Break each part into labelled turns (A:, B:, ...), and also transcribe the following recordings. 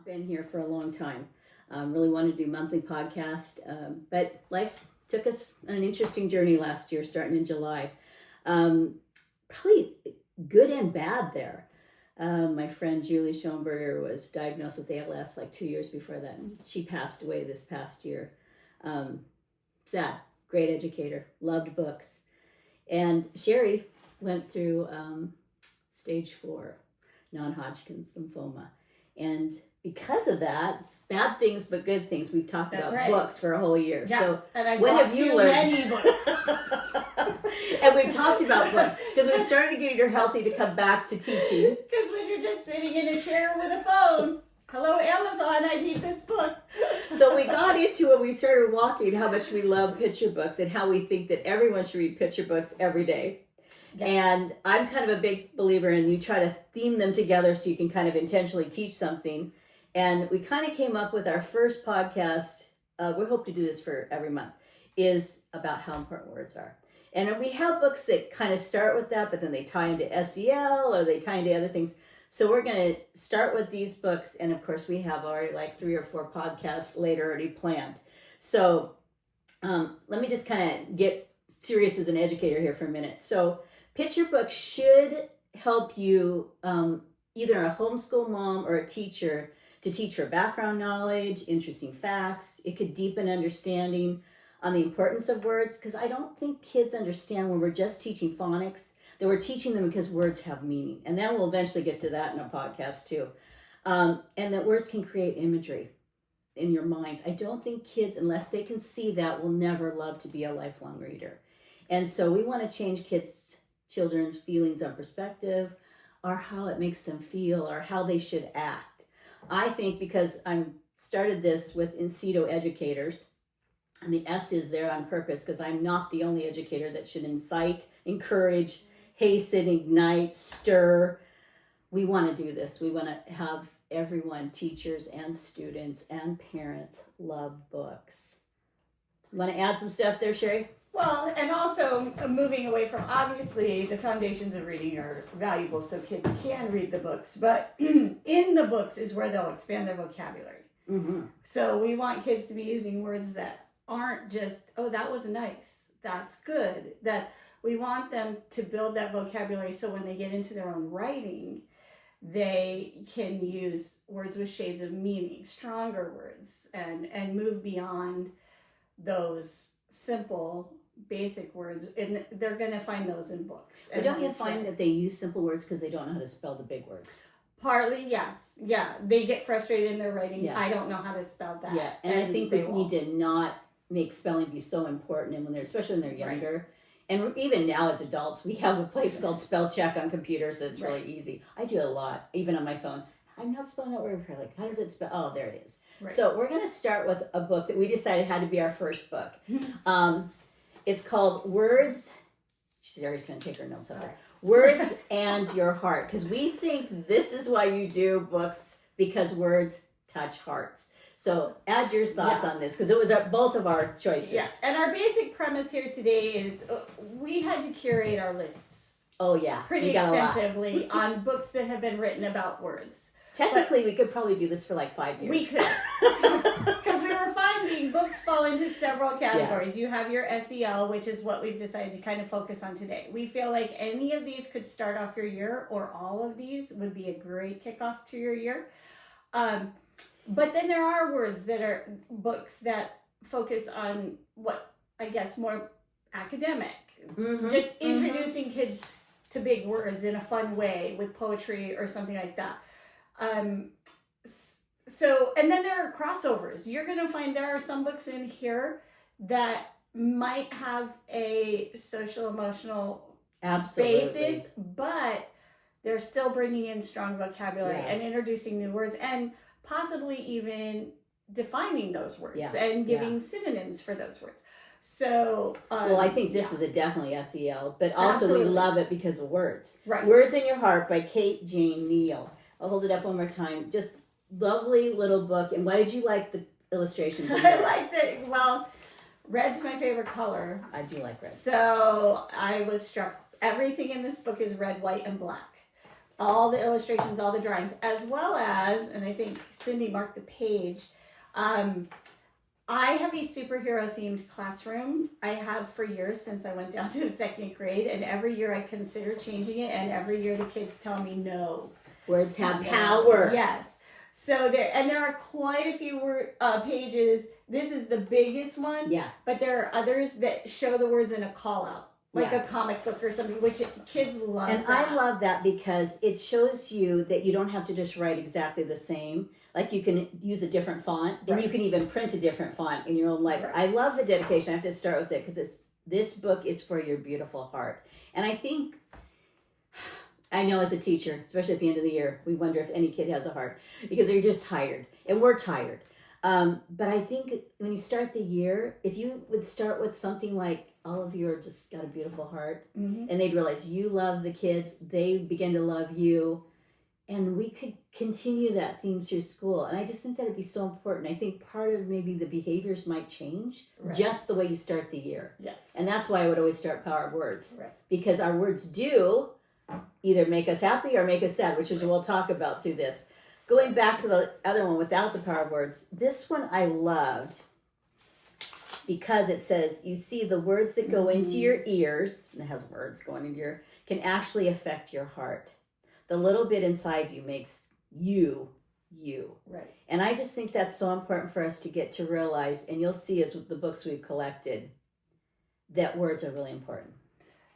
A: been here for a long time. Really wanted to do monthly podcast, but life took us on an interesting journey last year, starting in July. Probably good and bad there. My friend Julie Schoenberger was diagnosed with ALS like 2 years before that. And she passed away this past year. Sad, great educator, loved books. And Sherry went through stage 4 non-Hodgkin's lymphoma. And because of that, bad things but good things, we've talked about books for a whole year.
B: Yes.
A: So
B: and I
A: what have you learned?
B: Many books.
A: And we've talked about books because we started getting her healthy to come back to teaching.
B: Because when you're just sitting in a chair with a phone, hello Amazon, I need this book.
A: So we got into it. We started walking how much we love picture books and how we think that everyone should read picture books every day. Yes. And I'm kind of a big believer in you try to theme them together so you can kind of intentionally teach something. And we kind of came up with our first podcast. We hope to do this for every month, is about how important words are. And we have books that kind of start with that, but then they tie into SEL or they tie into other things. So we're going to start with these books. And of course, we have already like 3 or 4 podcasts later already planned. So let me just kind of get serious as an educator here for a minute. So picture books should help you, either a homeschool mom or a teacher, to teach her background knowledge, interesting facts. It could deepen understanding on the importance of words, because I don't think kids understand when we're just teaching phonics, that we're teaching them because words have meaning. And then we'll eventually get to that in a podcast too. And that words can create imagery in your minds. I don't think kids, unless they can see that, will never love to be a lifelong reader. And so we want to change children's feelings on perspective, or how it makes them feel, or how they should act. I think because I started this with Incedo educators, and the S is there on purpose because I'm not the only educator that should incite, encourage, hasten, ignite, stir. We want to do this. We want to have everyone, teachers and students and parents, love books. You want to add some stuff there, Sherry?
B: Well, and also moving away from, obviously, the foundations of reading are valuable so kids can read the books, but in the books is where they'll expand their vocabulary. Mm-hmm. So we want kids to be using words that aren't just, oh, that was nice, that's good. That we want them to build that vocabulary so when they get into their own writing, they can use words with shades of meaning, stronger words, and move beyond those simple basic words, and they're going to find those in books.
A: But don't you find that they use simple words because they don't know how to spell the big words?
B: Partly, yes. Yeah, they get frustrated in their writing. Yeah. I don't know how to spell that.
A: Yeah, and I think we need to not make spelling be so important, and when they're, especially when they're younger. Right. And even now as adults, we have a place called Spell Check on computers, so it's really easy. I do it a lot, even on my phone. I'm not spelling that word correctly. How does it spell? Oh, there it is. Right. So we're going to start with a book that we decided had to be our first book. It's called Words. Sherry's going to take her notes out. Words and Your Heart. Because we think this is why you do books, because words touch hearts. So add your thoughts on this, because it was both of our choices.
B: Yes, and our basic premise here today is we had to curate our lists.
A: Oh, yeah.
B: Pretty extensively on books that have been written about words.
A: Technically, we could probably do this for like 5 years.
B: We could. Because we were finding books fall into several categories. Yes. You have your SEL, which is what we've decided to kind of focus on today. We feel like any of these could start off your year, or all of these would be a great kickoff to your year. But then there are words that are books that focus on what, I guess, more academic. Mm-hmm. Just introducing kids to big words in a fun way with poetry or something like that. So, and then there are crossovers. You're going to find there are some books in here that might have a social emotional basis, but they're still bringing in strong vocabulary and introducing new words and possibly even defining those words and giving synonyms for those words. So,
A: well, I think this is a definitely SEL, but also we love it because of words.
B: Right.
A: Words in Your Heart by Kate Jane Neal. I'll hold it up one more time. Just lovely little book. And why did you like the illustrations?
B: I liked it. Well, red's my favorite color.
A: I do like red.
B: So I was struck. Everything in this book is red, white, and black. all the illustrations, all the drawings, as well as, and I think Cindy marked the page, I have a superhero themed classroom. I have for years since I went down to second grade, and every year I consider changing it, and every year the kids tell me no.
A: Words have power.
B: Yes. So there are quite a few pages. This is the biggest one.
A: Yeah.
B: But there are others that show the words in a call out. Like a comic book or something, which kids love.
A: And I love that because it shows you that you don't have to just write exactly the same. Like you can use a different font, and you can even print a different font in your own life. Right. I love the dedication. I have to start with it because this book is for your beautiful heart. And I know as a teacher, especially at the end of the year, we wonder if any kid has a heart because they're just tired, and we're tired. But I think when you start the year, if you would start with something like, all of you are just got a beautiful heart, and they'd realize you love the kids, they begin to love you, and we could continue that theme through school. And I just think that would be so important. I think part of maybe the behaviors might change just the way you start the year.
B: Yes.
A: And that's why I would always start Power of Words.
B: Right.
A: Because our words do either make us happy or make us sad, which is what we'll talk about through this. Going back to the other one without the Power of Words, this one I loved because it says, you see, the words that go into your ears, and it has words going into your, can actually affect your heart. The little bit inside you makes you.
B: Right.
A: And I just think that's so important for us to get to realize, and you'll see as with the books we've collected, that words are really important.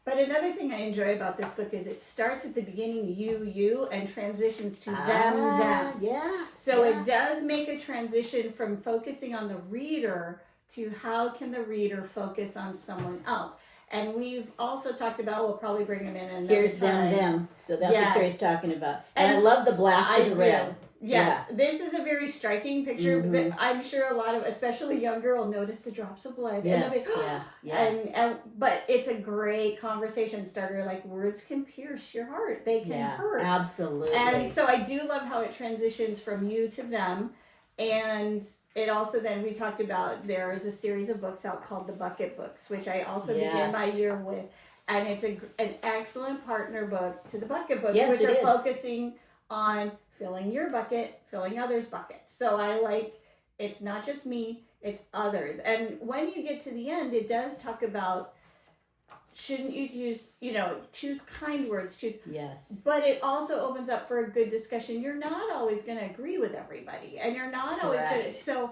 B: But another thing I enjoy about this book is it starts at the beginning, you, and transitions to them.
A: Yeah.
B: So it does make a transition from focusing on the reader to how can the reader focus on someone else. And we've also talked about, we'll probably bring them in another
A: Here's
B: time.
A: them. So that's what Sherry's talking about. And I
B: And
A: love the black to the red.
B: Yes, this is a very striking picture. That I'm sure a lot of, especially younger, will notice the drops of blood.
A: Yes,
B: and but it's a great conversation starter. Like, words can pierce your heart; they can hurt.
A: Absolutely.
B: And so I do love how it transitions from you to them. And it also then, we talked about, there is a series of books out called the Bucket Books, which I also begin my year with, and it's an excellent partner book to the Bucket Books, which are focusing on filling your bucket, filling others' buckets. So I like, it's not just me, it's others. And when you get to the end, it does talk about, shouldn't you choose kind words,
A: Yes.
B: But it also opens up for a good discussion. You're not always going to agree with everybody, and you're not always going to,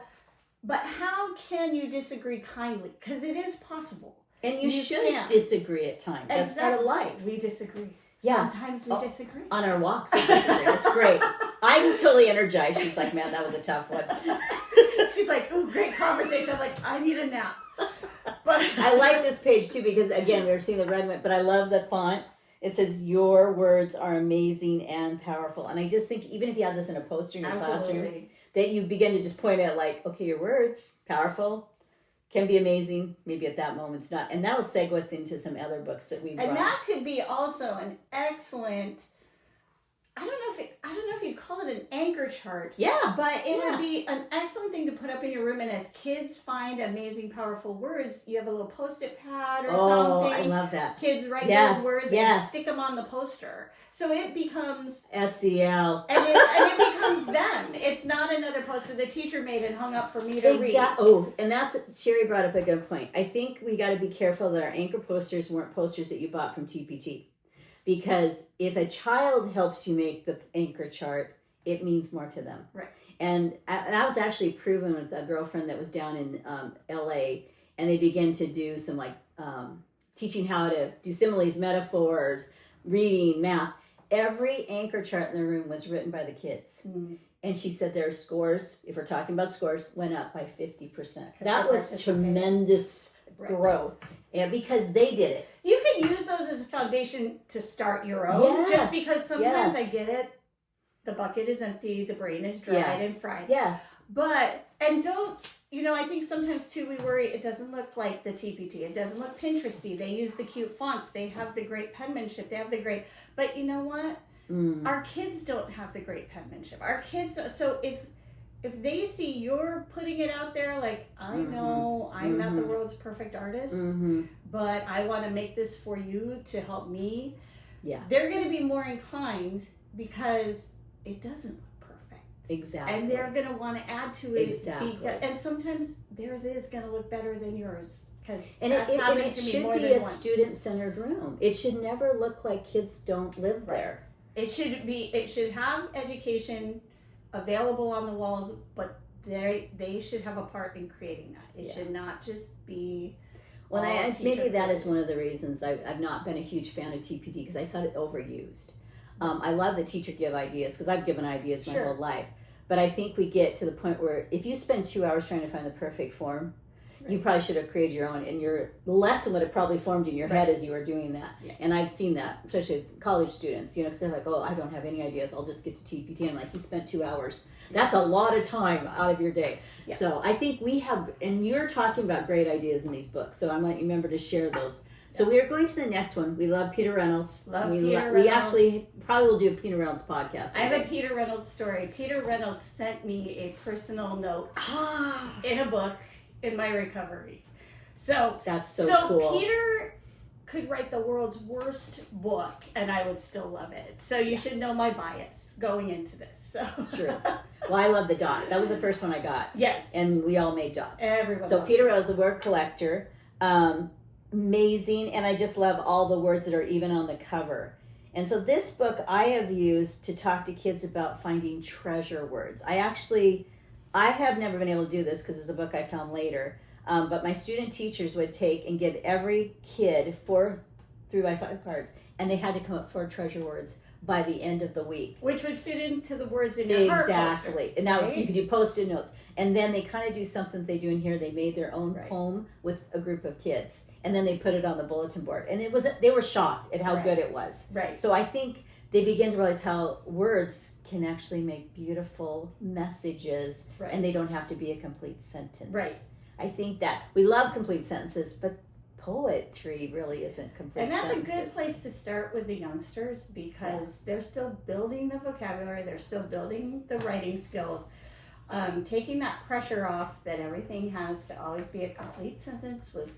B: but how can you disagree kindly? Because it is possible.
A: And you should disagree at times. That's part of life.
B: We disagree.
A: Yeah.
B: Sometimes we disagree.
A: On our walks, we disagree. It's great. I'm totally energized. She's like, man, that was a tough one.
B: She's like, oh, great conversation. I'm like, I need a nap.
A: But I like this page too because, again, we were seeing the red one, but I love the font. It says, your words are amazing and powerful. And I just think, even if you have this in a poster in your classroom, that you begin to just point at, like, okay, your words, powerful, can be amazing, maybe at that moment it's not. And that will segue us into some other books that we brought.
B: And that could be also an excellent, I don't know if you'd call it an anchor chart.
A: Yeah.
B: But it would be an excellent thing to put up in your room. And as kids find amazing, powerful words, you have a little Post-it pad or something.
A: Oh, I love that.
B: Kids write those words and stick them on the poster. So it becomes
A: SEL.
B: And it becomes them. It's not another poster the teacher made and hung up for me to read.
A: Oh, and that's, Sherry brought up a good point. I think we got to be careful that our anchor posters weren't posters that you bought from TPT. Because if a child helps you make the anchor chart, it means more to them.
B: Right.
A: And I was actually proven with a girlfriend that was down in LA, and they began to do some teaching how to do similes, metaphors, reading, math. Every anchor chart in the room was written by the kids. Mm. And she said their scores, if we're talking about scores, went up by 50%. That was tremendous growth. Yeah, because they did it.
B: You can use those as a foundation to start your own. Just because sometimes I get it. The bucket is empty. The brain is dried and fried.
A: Yes.
B: But, and don't, I think sometimes too we worry it doesn't look like the TPT. It doesn't look Pinteresty. They use the cute fonts. They have the great penmanship. They have the great, but you know what? Our kids don't have the great penmanship. Our kids don't. So if they see you're putting it out there, like, I know I'm not the world's perfect artist, but I want to make this for you to help me. Yeah. They're going to be more inclined because it doesn't look perfect.
A: Exactly.
B: And they're going to want to add to it.
A: Exactly.
B: And sometimes theirs is going to look better than yours.
A: And it should be a student-centered room. It should never look like kids don't live there.
B: It should have education available on the walls, but they should have a part in creating that. It should not just be.
A: Maybe that is one of the reasons I've not been a huge fan of TPD, because I saw it overused. I love the teacher give ideas, because I've given ideas my whole life. But I think we get to the point where if you spend 2 hours trying to find the perfect form, you probably should have created your own, and your lesson would have probably formed in your head as you were doing that. Yeah. And I've seen that, especially with college students, because they're like, oh, I don't have any ideas, I'll just get to TPT. I'm like, you spent 2 hours. That's a lot of time out of your day. Yeah. So I think we have, and you're talking about great ideas in these books, so I might remember to share those. Yeah. So we are going to the next one. We love Peter Reynolds. We actually probably will do a Peter Reynolds podcast.
B: I have a Peter Reynolds story. Peter Reynolds sent me a personal note in a book in my recovery. So
A: that's so cool.
B: Peter could write the world's worst book and I would still love it. So you should know my bias going into this. So.
A: It's true. Well, I love the dot. That was the first one I got.
B: Yes.
A: And we all made dots.
B: Everyone.
A: So Peter was a word collector. Amazing. And I just love all the words that are even on the cover. And so this book I have used to talk to kids about finding treasure words. I have never been able to do this because it's a book I found later. But my student teachers would take and give every kid 4 3x5 cards, and they had to come up 4 treasure words by the end of the week.
B: Which would fit into the words in your heart poster.
A: Exactly. And now you could do Post-it notes. And then they kind of do something they do in here. They made their own poem with a group of kids. And then they put it on the bulletin board. And they were shocked at how good it was.
B: Right.
A: So I think they begin to realize how words can actually make beautiful messages, and they don't have to be a complete sentence.
B: Right.
A: I think that we love complete sentences, but poetry really isn't complete sentences.
B: And that's a good place to start with the youngsters, because they're still building the vocabulary, they're still building the writing skills, taking that pressure off that everything has to always be a complete sentence with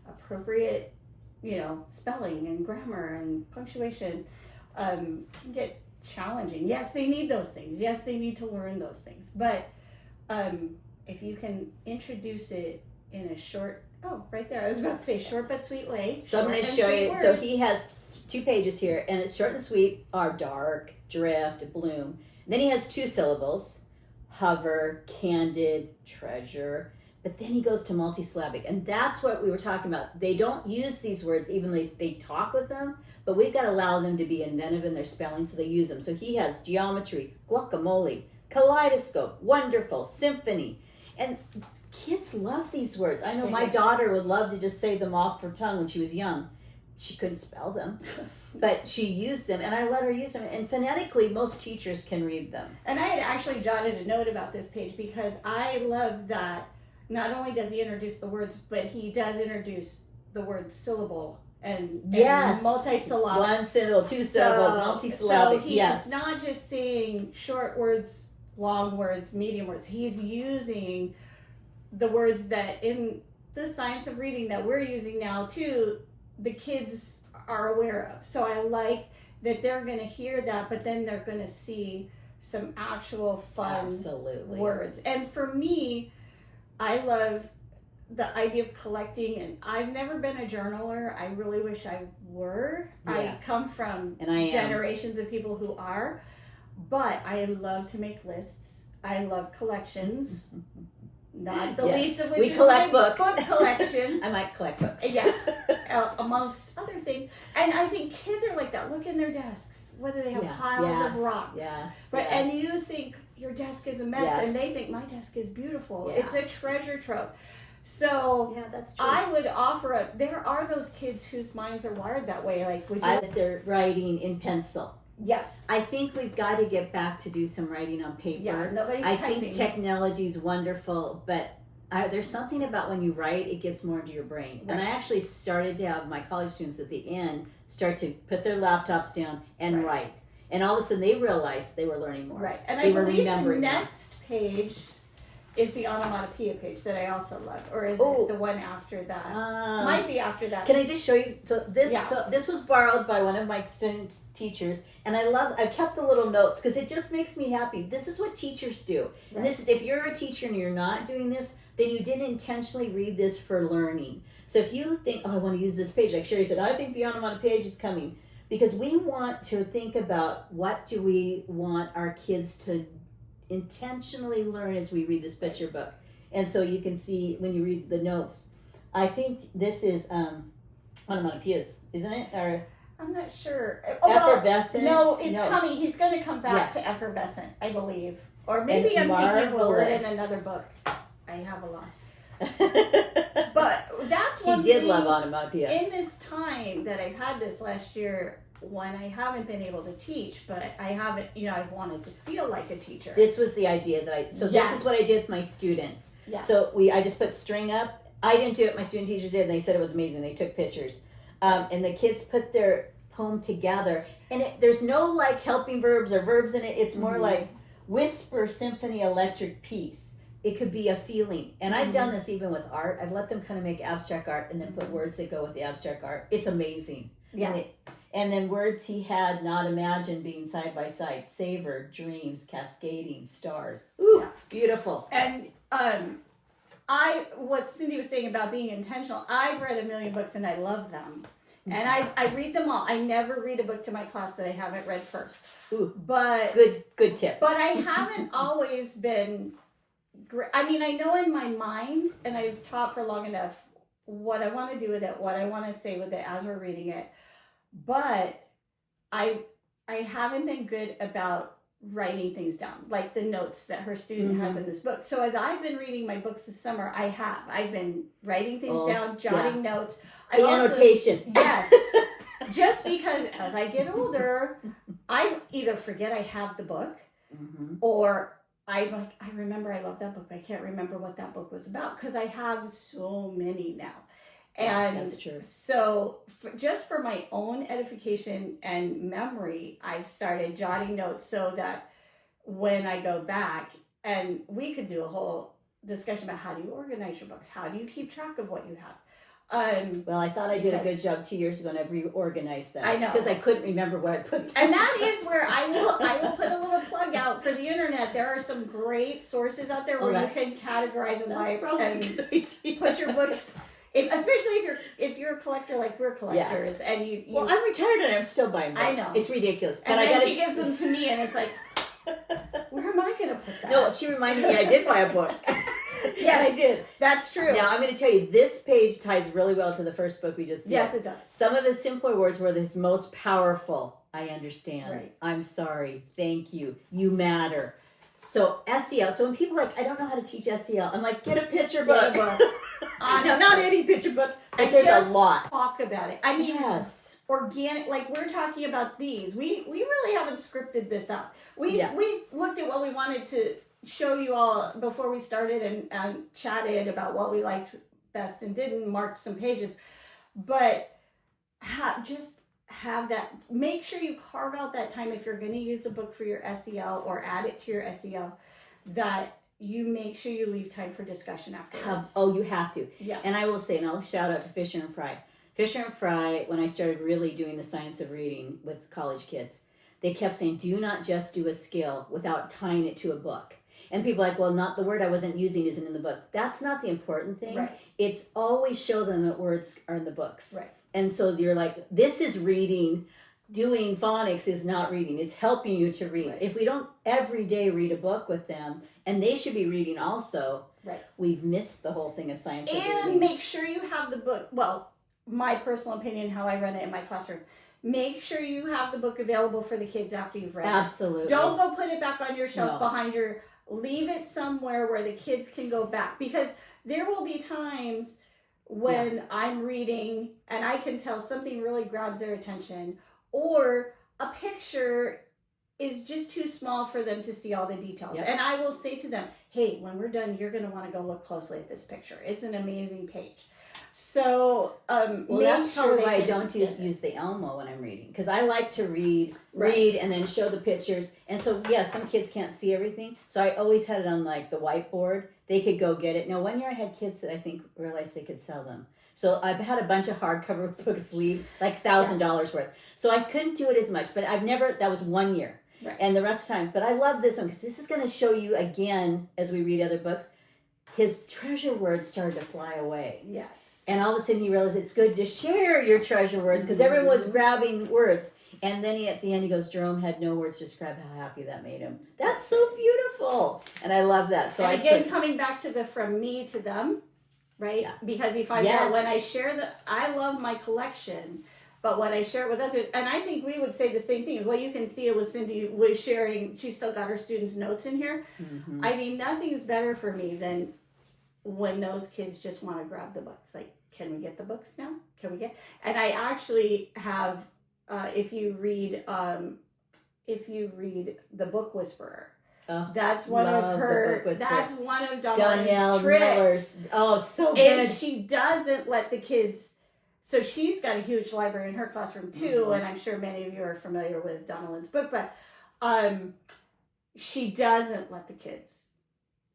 B: appropriate, spelling and grammar and punctuation. Can get challenging. Yes, they need those things. Yes, they need to learn those things. But if you can introduce it in a short, right there, I was about to say short but sweet way.
A: So I'm going to show you. Words. So he has 2 pages here, and it's short and sweet are dark, drift, bloom. And then he has 2 syllables, hover, candid, treasure. But then he goes to multisyllabic, and that's what we were talking about. They don't use these words even though they talk with them, but we've got to allow them to be inventive in their spelling, so they use them. So he has geometry, guacamole, kaleidoscope, wonderful, symphony. And kids love these words. I know my daughter would love to just say them off her tongue when she was young. She couldn't spell them, but she used them, and I let her use them. And phonetically, most teachers can read them.
B: And I had actually jotted a note about this page because I love that not only does he introduce the words, but he does introduce the word syllable and multisyllabic.
A: 1 syllable, 2 syllables, multisyllabic.
B: So he's not just saying short words, long words, medium words. He's using the words that in the science of reading that we're using now too, the kids are aware of. So I like that they're going to hear that, but then they're going to see some actual fun words. And for me, I love the idea of collecting, and I've never been a journaler. I really wish I were. Yeah. I come from generations of people who are, but I love to make lists. I love collections. Not the least of which is my book collection.
A: I might collect books.
B: Amongst other things. And I think kids are like that. Look in their desks, whether they have piles of rocks. And you think your desk is a mess, and they think my desk is beautiful. Yeah. It's a treasure trove. So
A: that's true.
B: I would offer up. There are those kids whose minds are wired that way. Like,
A: they're writing in pencil.
B: Yes.
A: I think we've got to get back to do some writing on paper.
B: Yeah, nobody's typing.
A: I think technology is wonderful, but there's something about when you write, it gets more into your brain. Right. And I actually started to have my college students at the end start to put their laptops down and write. And all of a sudden they realized they were learning more.
B: Right. And I believe the next page is the onomatopoeia page that I also love, or is
A: Oh.
B: it the one after that? Might be after that.
A: Can I just show you? So this
B: Yeah.
A: this was borrowed by one of my student teachers, and I've kept the little notes because it just makes me happy. This is what teachers do.
B: Right.
A: And this is, if you're a teacher and you're not doing this, then you didn't intentionally read this for learning. So if you think, oh, I want to use this page, like Sherry said, I think the onomatopoeia page is coming, because we want to think about what do we want our kids to intentionally learn as we read this picture book. And so you can see when you read the notes, I think this is onomatopoeias, isn't it? Or
B: I'm not sure.
A: effervescent?
B: No, it's coming. He's going to come back to effervescent, I believe. Or maybe I'm thinking of a word in another book. I have a lot. But that's one
A: he did
B: thing
A: love onomatopoeia.
B: in this time that I've had this last year, when I haven't been able to teach, but I haven't, I've wanted to feel like a teacher.
A: This was the idea that this is what I did with my students.
B: Yes.
A: So I just put string up. I didn't do it, my student teachers did, and they said it was amazing. They took pictures. And the kids put their poem together. And there's no like helping verbs or verbs in it. It's more like whisper, symphony, electric piece. It could be a feeling. And I've done this even with art. I've let them kind of make abstract art and then put words that go with the abstract art. It's amazing.
B: Yeah.
A: And then words he had not imagined being side by side. Savor, dreams, cascading, stars. Ooh,
B: Yeah.
A: beautiful.
B: And what Cindy was saying about being intentional, I've read a million books and I love them. And I read them all. I never read a book to my class that I haven't read first.
A: Ooh,
B: But
A: good tip.
B: But I haven't always been great. I mean, I know in my mind, and I've taught for long enough, what I want to do with it, what I want to say with it as we're reading it. But I haven't been good about writing things down, like the notes that her student has in this book. So as I've been reading my books this summer, I've been writing things down, jotting notes.
A: The annotation.
B: Yes. Just because as I get older, I either forget I have the book, or I'm like, I remember I love that book, but I can't remember what that book was about because I have so many now. And
A: that's true.
B: So just for my own edification and memory, I've started jotting notes so that when I go back, and we could do a whole discussion about how do you organize your books, how do you keep track of what you have.
A: Well, I thought I did a good job 2 years ago, and I've reorganized that.
B: I know,
A: because I couldn't remember what I put.
B: And that is where I will put a little plug out for the internet. There are some great sources out there where you can categorize them and put your books. Especially if you're a collector like we're collectors, and you.
A: Well, I'm retired and I'm still buying books.
B: I know,
A: it's ridiculous.
B: And then she gives them to me, and it's like, where am I going to put that?
A: No, she reminded me I did buy a book.
B: Yes,
A: I did.
B: That's true.
A: Now I'm going to tell you, this page ties really well to the first book we just did.
B: Yes, it does.
A: Some of his simpler words were his most powerful. I understand.
B: Right.
A: I'm sorry. Thank you. You matter. So SEL. So when people are like, I don't know how to teach SEL, I'm like, get a picture book.
B: No,
A: not any picture book, but there's a lot.
B: Talk about it. I mean,
A: yes.
B: Organic, like we're talking about these. We really haven't scripted this out. We looked at what we wanted to show you all before we started and chatted about what we liked best and didn't, marked some pages. But just have that. Make sure you carve out that time if you're going to use a book for your SEL or add it to your SEL, that you make sure you leave time for discussion afterwards.
A: Oh, you have to.
B: Yeah.
A: And I will say, and I'll shout out to Fisher and Fry. Fisher and Fry, when I started really doing the science of reading with college kids, they kept saying, do not just do a skill without tying it to a book. And people are like, well, not the word I wasn't using isn't in the book. That's not the important thing.
B: Right.
A: It's always show them that words are in the books.
B: Right.
A: And so you're like, this is reading. Doing phonics is not reading. It's helping you to read. Right. If we don't every day read a book with them, and they should be reading also, we've missed the whole thing of science of reading.
B: And make sure you have the book. Well, my personal opinion, how I run it in my classroom. Make sure you have the book available for the kids after you've read it.
A: Absolutely.
B: Don't go put it back on your shelf behind your... Leave it somewhere where the kids can go back. Because there will be times when I'm reading and I can tell something really grabs their attention, or a picture is just too small for them to see all the details. And I will say to them, hey, when we're done, you're going to want to go look closely at this picture. It's an amazing page. So,
A: that's probably why I don't use the Elmo when I'm reading, because I like to read and then show the pictures. And so, yes, some kids can't see everything. So I always had it on like the whiteboard. they could go get it. Now, one year I had kids that I think realized they could sell them. So I've had a bunch of hardcover books leave, like $1,000 worth. So I couldn't do it as much, but that was 1 year.
B: Right.
A: And the rest of the time, but I love this one because this is going to show you again, as we read other books, his treasure words started to fly away.
B: Yes.
A: And all of a sudden he realized it's good to share your treasure words because everyone was grabbing words. And then at the end he goes, Jerome had no words to describe how happy that made him. That's so beautiful. And I love that. So
B: and again, coming back to the from me to them, right? Yeah. Because he finds out when I share I love my collection, but when I share it with others, and I think we would say the same thing. Well, you can see it was Cindy was sharing, she still got her students' notes in here. Mm-hmm. I mean, nothing's better for me than when those kids just want to grab the books. Like, can we get the books now? Can we get? And I actually have, if you read The Book Whisperer, that's one of her. That's one of Donnell's tricks.
A: Oh, so good.
B: She doesn't let the kids. So she's got a huge library in her classroom too, and I'm sure many of you are familiar with Donnell's book. But she doesn't let the kids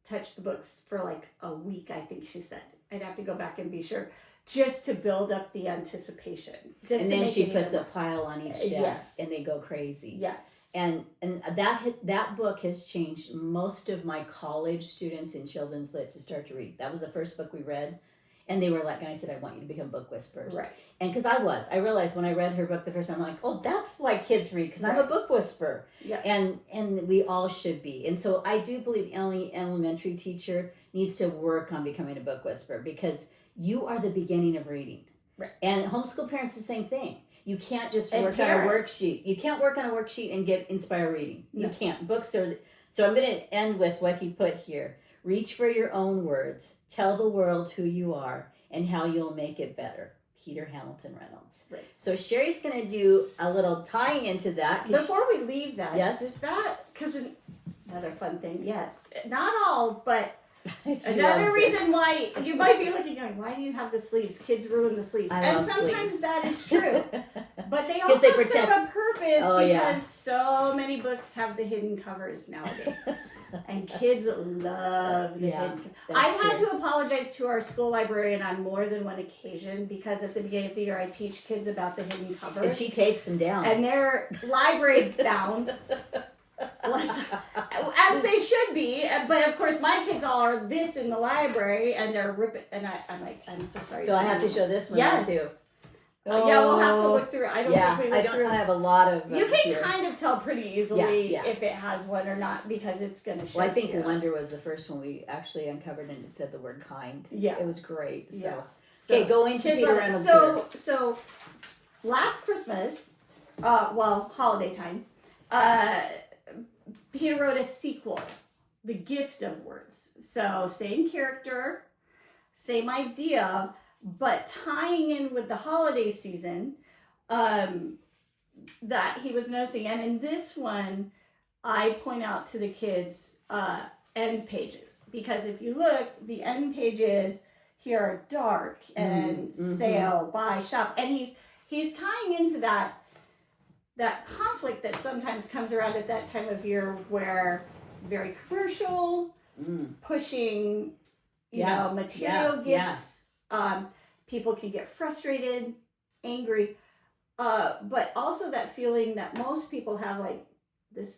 B: touch the books for like a week. I think she said. I'd have to go back and be sure, just to build up the anticipation.
A: And then she puts a pile on each desk, and they go crazy.
B: Yes.
A: And that book has changed most of my college students in children's lit to start to read. That was the first book we read, and they were like, and I said, I want you to become book whisperers.
B: Right.
A: And because I realized when I read her book the first time, I'm like, oh, that's why kids read, because I'm a book whisperer.
B: Yeah.
A: And we all should be. And so I do believe any elementary teacher needs to work on becoming a book whisperer, because you are the beginning of reading.
B: Right.
A: And homeschool parents, the same thing. You can't just work on a worksheet. You can't work on a worksheet and get inspired reading. No. You can't. Books are... So I'm going to end with what he put here. Reach for your own words. Tell the world who you are and how you'll make it better. Peter Hamilton Reynolds.
B: Right.
A: So Sherry's going to do a little tying into that.
B: Before we leave that,
A: yes?
B: Is that... Because another fun thing, yes. Not all, but... Another reason why you might be looking at, why do you have the sleeves? Kids ruin the sleeves. And sometimes sleeves. That is true. But they also serve a purpose because so many books have the hidden covers nowadays. And kids love the hidden covers. I've had to apologize to our school librarian on more than one occasion because at the beginning of the year I teach kids about the hidden covers.
A: And she tapes them down.
B: And they're library bound. As they should be, but of course my kids all are this in the library and they're ripping, and I'm like, I'm so sorry.
A: So I have to show this one too.
B: Yeah, we'll have to look through it. I don't think we look through it.
A: I have a lot of
B: you can kind of tell pretty easily if it has one or not because it's going to show.
A: Well, I think Wonder was the first one we actually uncovered and it said the word kind. Yeah. It was great. So okay, go into Peter Reynolds.
B: So last Christmas, holiday time, Peter wrote a sequel, The Gift of Words. So same character, same idea, but tying in with the holiday season that he was noticing. And in this one, I point out to the kids end pages. Because if you look, the end pages here are dark and sale, buy, shop. And he's tying into that conflict that sometimes comes around at that time of year where very commercial, pushing, material gifts. People can get frustrated, angry, but also that feeling that most people have like this,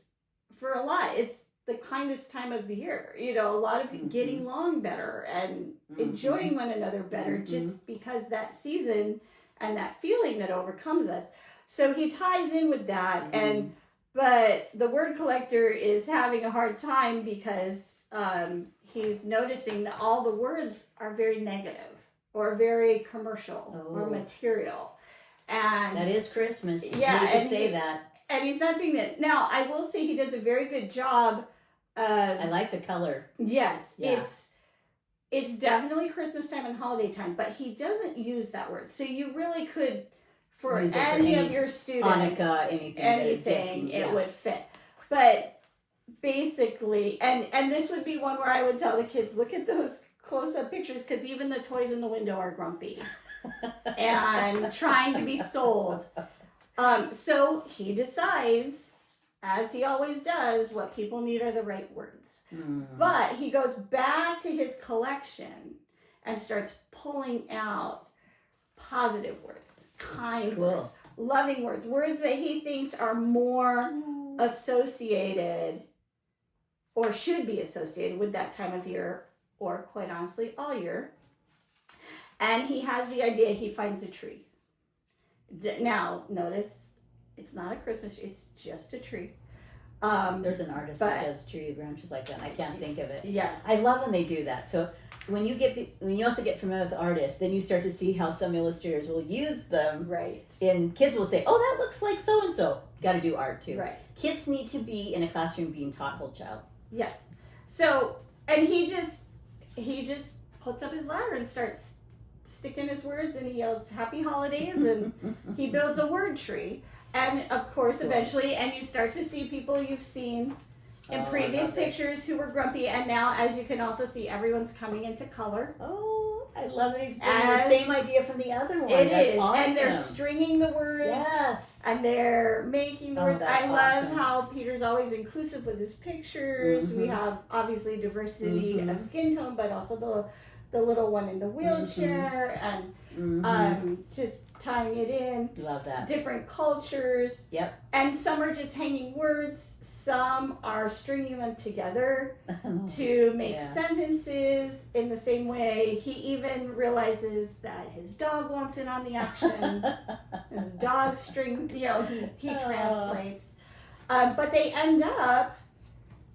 B: for a lot, it's the kindest time of the year. A lot of people getting along better and enjoying one another better just because that season and that feeling that overcomes us. So he ties in with that, but the word collector is having a hard time because he's noticing that all the words are very negative or very commercial or material. And
A: that is Christmas.
B: Yeah,
A: you need to say that.
B: And he's not doing that. Now, I will say he does a very good job.
A: I like the color.
B: Yes, it's definitely Christmas time and holiday time, but he doesn't use that word. So you really could... For any of your students,
A: Hanukkah, anything
B: it would fit. But basically, and this would be one where I would tell the kids, look at those close-up pictures, because even the toys in the window are grumpy and trying to be sold. So he decides as he always does, what people need are the right words.
A: Mm.
B: But he goes back to his collection and starts pulling out positive words, kind words, loving words, words that he thinks are more associated or should be associated with that time of year, or quite honestly, all year. And he has the idea, he finds a tree. Now, notice, it's not a Christmas tree, it's just a tree.
A: There's an artist that does tree branches like that, and I can't think of it.
B: Yes.
A: I love when they do that. So when you also get familiar with artists, then you start to see how some illustrators will use them.
B: Right.
A: And kids will say, "Oh, that looks like so and so." Got to do art too.
B: Right.
A: Kids need to be in a classroom being taught whole child.
B: Yes. So, and he just puts up his ladder and starts sticking his words, and he yells "Happy Holidays," and he builds a word tree. And of course, eventually, and you start to see people you've seen in previous pictures who were grumpy, and now, as you can also see, everyone's coming into color.
A: Oh, I love that he's bringing the same idea from the other one.
B: It
A: That's
B: is,
A: awesome.
B: and they're stringing the words.
A: Yes.
B: And they're making the words.
A: That's
B: I love
A: awesome.
B: how Peter's always inclusive with his pictures. We have obviously diversity of skin tone, but also the little one in the wheelchair, and just tying it in.
A: Love that.
B: Different cultures.
A: Yep.
B: And some are just hanging words. Some are stringing them together to make sentences in the same way. He even realizes that his dog wants in on the action. His dog string, he translates. But they end up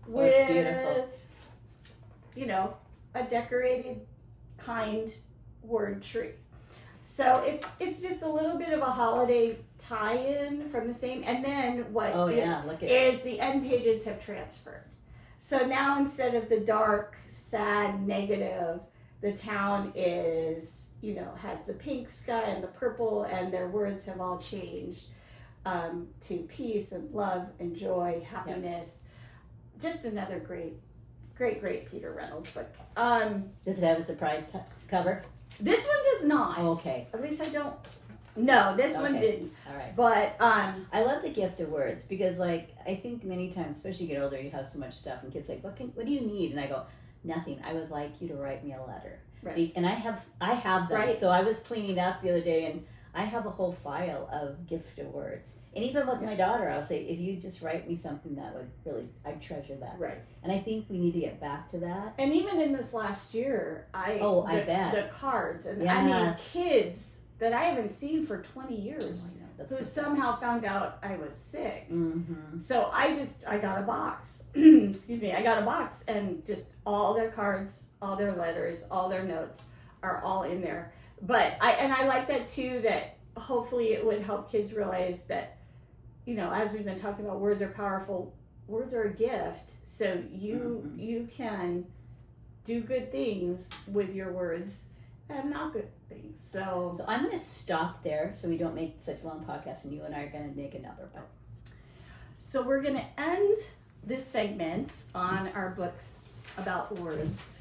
B: with,
A: beautiful.
B: A decorated, kind word tree. So it's just a little bit of a holiday tie-in from the same, and then what
A: look at
B: is the end pages have transferred. So now instead of the dark, sad, negative, the town is, has the pink sky and the purple, and their words have all changed to peace and love and joy, happiness. Just another great Peter Reynolds book.
A: Does it have a surprise cover?
B: This one does not.
A: Okay.
B: At least I don't. No, this one didn't.
A: All right.
B: But
A: I love the gift of words because, I think many times, especially you get older, you have so much stuff, and kids say, "What do you need?" And I go, "Nothing. I would like you to write me a letter."
B: Right.
A: And I have them.
B: Right.
A: So I was cleaning up the other day, and I have a whole file of gift of words. And even with my daughter, I'll say, "If you just write me something, that would really, I'd treasure that."
B: Right.
A: And I think we need to get back to that.
B: And even in this last year, I bet the cards, and I mean kids that I haven't seen for 20 years who somehow found out I was sick.
A: Mm-hmm.
B: So I got a box. Excuse me, I got a box, and just all their cards, all their letters, all their notes are all in there. But I like that too, that hopefully it would help kids realize that, as we've been talking about, words are powerful. Words are a gift. So you can do good things with your words and not good things. So
A: I'm going to stop there so we don't make such long podcasts, and you and I are going to make another one.
B: So we're going to end this segment on our books about words,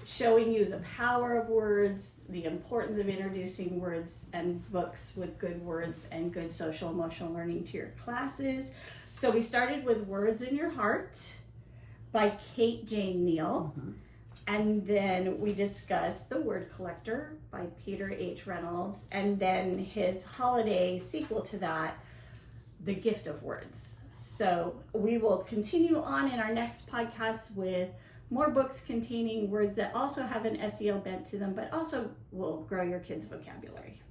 B: showing you the power of words, the importance of introducing words and books with good words and good social emotional learning to your classes. So we started with Words in Your Heart by Kate Jane Neal.
A: Mm-hmm.
B: And then we discussed The Word Collector by Peter H. Reynolds. And then his holiday sequel to that, The Gift of Words. So we will continue on in our next podcast with more books containing words that also have an SEL bent to them, but also will grow your kids' vocabulary.